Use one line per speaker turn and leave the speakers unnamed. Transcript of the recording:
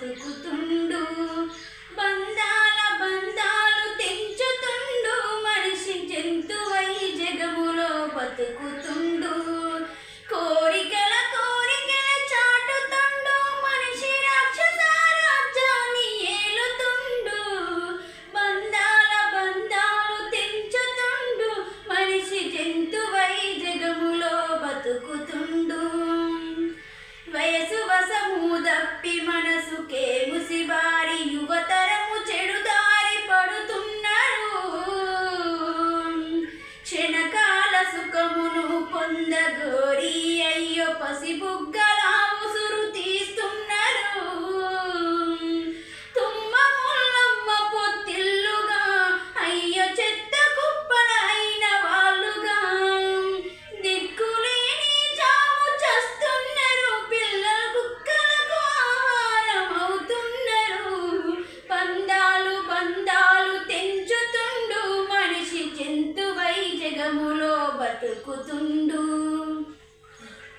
బతుకుతుండు. బంధాల బంధాలు తెంచుతుండు, మనిషి జంతువై జగములో బతుకుతుండు. కోరికల కోరికల చాటుతుండు, మనిషి రాక్షస రాజ్యాన్ని ఏలుతుండు. బంధాల బంధాలు తెంచుతుండు, మనిషి జంతువై జగములో బతుకుతుండు. వయసు వసము దప్పి మనసుకే ముసిబారి యువతరము చెడుదారి పడుతున్నారు. క్షణకాల సుఖమును పొందగోరి అయ్యో పసిబుగ్గల ఉసురు తీస్తున్నారు. తుమ్మ ముల్లమ్మ పొత్తిల్లుగా అయ్యో చెత్త కుప్పల అయిన వాళ్ళుగా దిక్కులేని చావు చస్తున్నారు. పిల్లలు కుక్కలకు ఆహారం అవుతున్నారు. బంధాలు బంధాలు తెంచుతుండు, మనిషి జంతువై జగములో బతుకుతుండు.